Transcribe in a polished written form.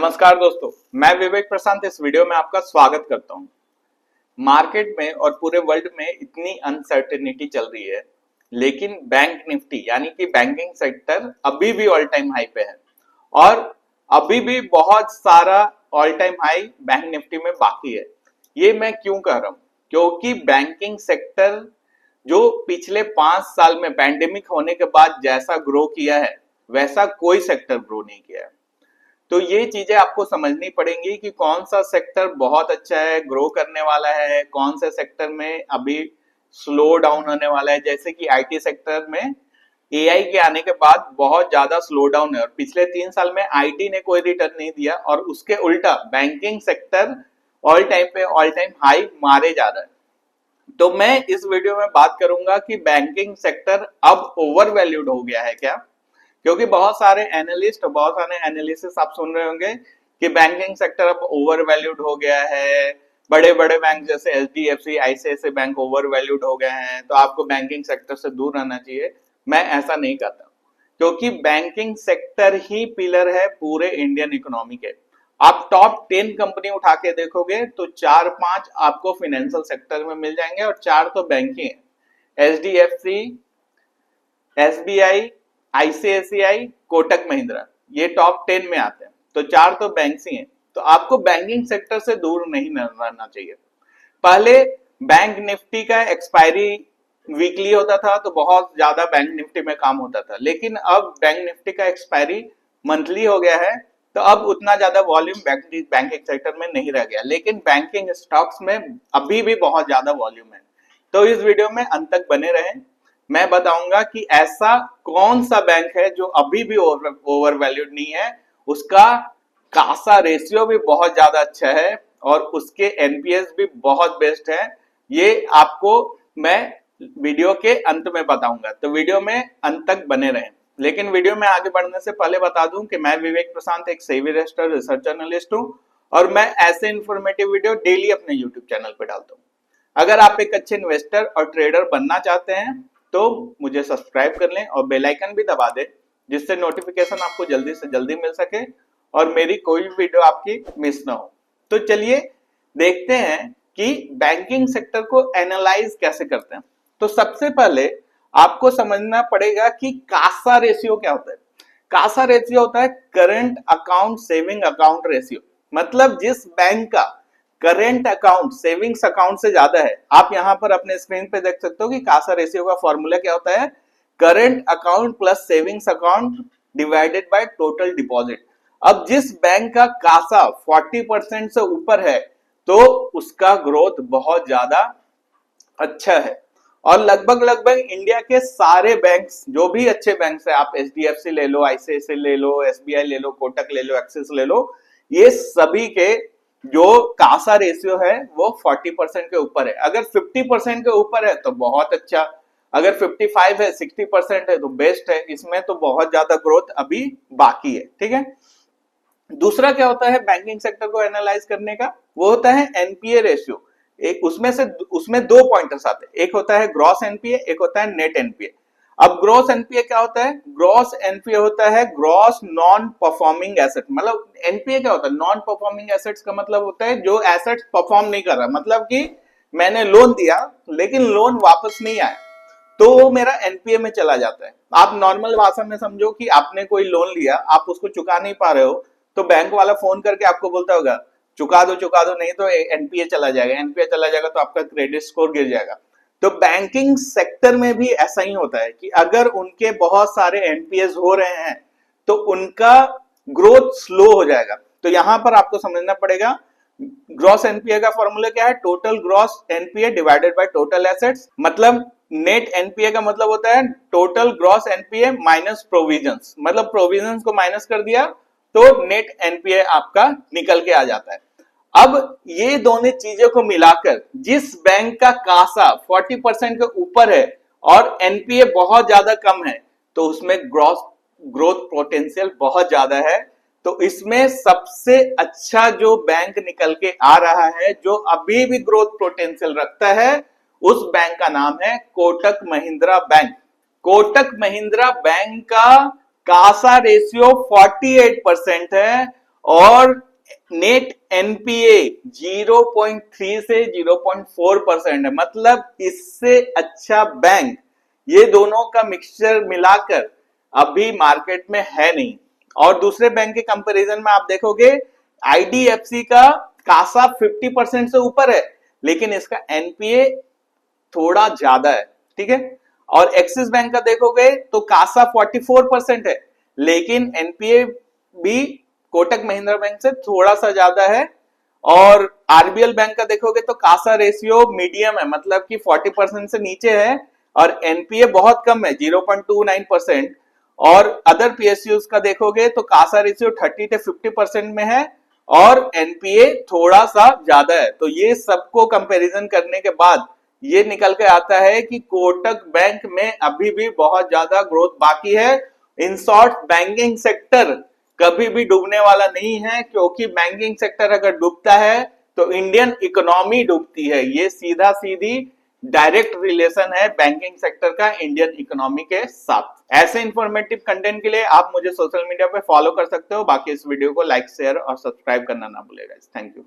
नमस्कार दोस्तों, मैं विवेक प्रशांत इस वीडियो में आपका स्वागत करता हूं। मार्केट में और पूरे वर्ल्ड में इतनी अनसर्टेनिटी चल रही है, लेकिन बैंक निफ्टी यानी कि बैंकिंग सेक्टर अभी भी ऑल टाइम हाई पे है और अभी भी बहुत सारा all time high bank Nifty में बाकी है। ये मैं क्यों कह रहा हूं? क्योंकि बैंकिंग सेक्टर जो पिछले 5 साल में पैंडेमिक होने के बाद जैसा ग्रो किया है, वैसा कोई सेक्टर ग्रो नहीं किया है। तो ये चीजें आपको समझनी पड़ेंगी कि कौन सा सेक्टर बहुत अच्छा है, ग्रो करने वाला है, कौन से सेक्टर में अभी स्लो डाउन होने वाला है। जैसे कि आईटी सेक्टर में एआई के आने के बाद बहुत ज्यादा स्लो डाउन है और पिछले 3 साल में आईटी ने कोई रिटर्न नहीं दिया और उसके उल्टा banking sector all time high मारे जा रहा है। तो मैं इस वीडियो में बात करूंगा कि बैंकिंग सेक्टर अब ओवर वैल्यूड हो गया है क्या, क्योंकि बहुत सारे एनालिस्ट और बहुत सारे एनालिसिस आप सुन रहे होंगे कि बैंकिंग सेक्टर अब ओवर वैल्यूड हो गया है, बड़े बड़े बैंक जैसे HDFC, ICICI bank over valued हो गए हैं, तो आपको बैंकिंग सेक्टर से दूर रहना चाहिए। मैं ऐसा नहीं कहता, क्योंकि बैंकिंग सेक्टर ही पिलर है पूरे इंडियन इकोनॉमी के। आप टॉप 10 कंपनी उठा के देखोगे तो 4-5 आपको फाइनेंशियल सेक्टर में मिल जाएंगे और 4 तो बैंक ही है। HDFC, SBI, ICICI, Kotak Mahindra, ये टॉप 10 में आते हैं, तो 4 तो बैंक्स ही हैं। तो आपको बैंकिंग सेक्टर से दूर नहीं रहना चाहिए। पहले बैंक निफ्टी का एक्सपायरी वीकली होता था तो बहुत ज्यादा बैंक निफ्टी में काम होता था, लेकिन अब बैंक निफ्टी का एक्सपायरी मंथली हो गया है, तो अब उतना ज्यादा वॉल्यूम बैंकिंग सेक्टर में नहीं रह गया, लेकिन बैंकिंग स्टॉक्स में अभी भी बहुत ज्यादा वॉल्यूम है। तो इस वीडियो में अंत तक बने रहें। मैं बताऊंगा कि ऐसा कौन सा बैंक है जो अभी भी ओवर वैल्यूड नहीं है, उसका कासा रेशियो भी बहुत ज्यादा अच्छा है और उसके एनपीएस भी बहुत बेस्ट है। ये आपको मैं वीडियो के अंत में बताऊंगा, तो वीडियो में अंत तक बने रहें। लेकिन वीडियो में आगे बढ़ने से पहले बता दूं कि मैं विवेक प्रशांत एक सेबी रजिस्टर्ड रिसर्च जर्नलिस्ट हूं और मैं ऐसे इंफॉर्मेटिव वीडियो डेली अपने यूट्यूब चैनल पर डालता हूं। अगर आप एक अच्छे इन्वेस्टर और ट्रेडर बनना चाहते हैं तो मुझे सब्सक्राइब कर लें और बेल आइकन भी दबा दें, जिससे नोटिफिकेशन आपको जल्दी से जल्दी मिल सके और मेरी कोई भी वीडियो आपकी मिस ना हो। तो चलिए देखते हैं कि बैंकिंग सेक्टर को एनालाइज कैसे करते हैं। तो सबसे पहले आपको समझना पड़ेगा कि कासा रेशियो क्या होता है। कासा रेशियो होता है current account saving account ratio, मतलब जिस बैंक का करेंट अकाउंट सेविंग्स अकाउंट से ज्यादा है। आप यहां पर अपने स्क्रीन पे देख सकते हो कि कासा रेशियो का फॉर्मूला क्या होता है, current account plus savings account divided by total deposit. अब जिस बैंक का कासा 40% से ऊपर है तो उसका ग्रोथ बहुत ज्यादा अच्छा है और लगभग इंडिया के सारे बैंक्स, जो भी अच्छे बैंक्स है, आप एचडीएफसी ले लो, आईसीआईसीआई ले लो, एसबीआई ले लो, कोटक ले लो, एक्सिस ले लो, ये सभी के जो कासा रेशियो है वो 40% के ऊपर है। अगर 50% के ऊपर है तो बहुत अच्छा, अगर 55 है, 60% है तो बेस्ट है। इसमें तो बहुत ज्यादा ग्रोथ अभी बाकी है। ठीक है, दूसरा क्या होता है बैंकिंग सेक्टर को एनालाइज करने का, वो होता है एनपीए रेशियो। एक उसमें 2 पॉइंटर्स आते हैं, एक होता है ग्रॉस एनपीए, एक होता है नेट एनपीए। अब ग्रॉस एनपीए क्या होता है? ग्रॉस एनपीए होता है ग्रॉस नॉन परफॉर्मिंग एसेट। मतलब एनपीए क्या होता है? नॉन परफॉर्मिंग एसेट्स का मतलब होता है जो एसेट्स परफॉर्म नहीं कर रहा, मतलब कि मैंने लोन दिया लेकिन लोन वापस नहीं आया, तो वो मेरा एनपीए में चला जाता है। आप नॉर्मल भाषा में समझो कि आपने कोई लोन लिया, आप उसको चुका नहीं पा रहे हो, तो बैंक वाला फोन करके आपको बोलता होगा चुका दो, नहीं तो एनपीए चला जाएगा। एनपीए चला जाएगा तो आपका क्रेडिट स्कोर गिर जाएगा। तो बैंकिंग सेक्टर में भी ऐसा ही होता है कि अगर उनके बहुत सारे एनपीएस हो रहे हैं तो उनका ग्रोथ स्लो हो जाएगा। तो यहां पर आपको समझना पड़ेगा ग्रॉस एनपीए का फॉर्मूला क्या है, total gross NPA divided by total assets. मतलब नेट एनपीए का मतलब होता है total gross NPA minus provisions, मतलब प्रोविजंस को माइनस कर दिया तो नेट एनपीए आपका निकल के आ जाता है। अब ये दोनों चीजों को मिलाकर जिस बैंक का कासा 40% के ऊपर है और एनपीए बहुत ज्यादा कम है तो उसमें ग्रोथ पोटेंशियल बहुत ज्यादा है। तो इसमें सबसे अच्छा जो बैंक निकल के आ रहा है, जो अभी भी ग्रोथ पोटेंशियल रखता है, उस बैंक का नाम है कोटक महिंद्रा बैंक। कोटक महिंद्रा बैंक का कासा रेशियो 48% है और नेट एनपीए 0.3 से 0.4% है, मतलब इससे अच्छा बैंक ये दोनों का मिक्सचर मिलाकर अभी मार्केट में है नहीं। और दूसरे बैंक के कंपैरिजन में आप देखोगे आईडीएफसी का कासा 50% से ऊपर है, लेकिन इसका एनपीए थोड़ा ज्यादा है, ठीक है। और एक्सिस बैंक का देखोगे तो कासा 44% है, लेकिन एनपीए भी कोटक महिंद्रा बैंक से थोड़ा सा ज्यादा है। और आरबीएल बैंक का देखोगे तो कासा रेशियो मीडियम है, मतलब कि 40% से नीचे है, और एनपीए बहुत कम है 0.29%। और अदर पीएसयूज का देखोगे तो कासा रेशियो 30 से 50% में है और एनपीए थोड़ा सा ज्यादा है। तो ये सबको कंपैरिजन करने के बाद ये निकल के आता है कि कोटक बैंक में अभी भी बहुत ज्यादा ग्रोथ बाकी है। इन शॉर्ट बैंकिंग सेक्टर कभी भी डूबने वाला नहीं है, क्योंकि बैंकिंग सेक्टर अगर डूबता है तो इंडियन इकोनॉमी डूबती है। ये सीधा सीधी डायरेक्ट रिलेशन है बैंकिंग सेक्टर का इंडियन इकोनॉमी के साथ। ऐसे इंफॉर्मेटिव कंटेंट के लिए आप मुझे सोशल मीडिया पे फॉलो कर सकते हो। बाकी इस वीडियो को लाइक शेयर और सब्सक्राइब करना ना भूलेगा। Thank you.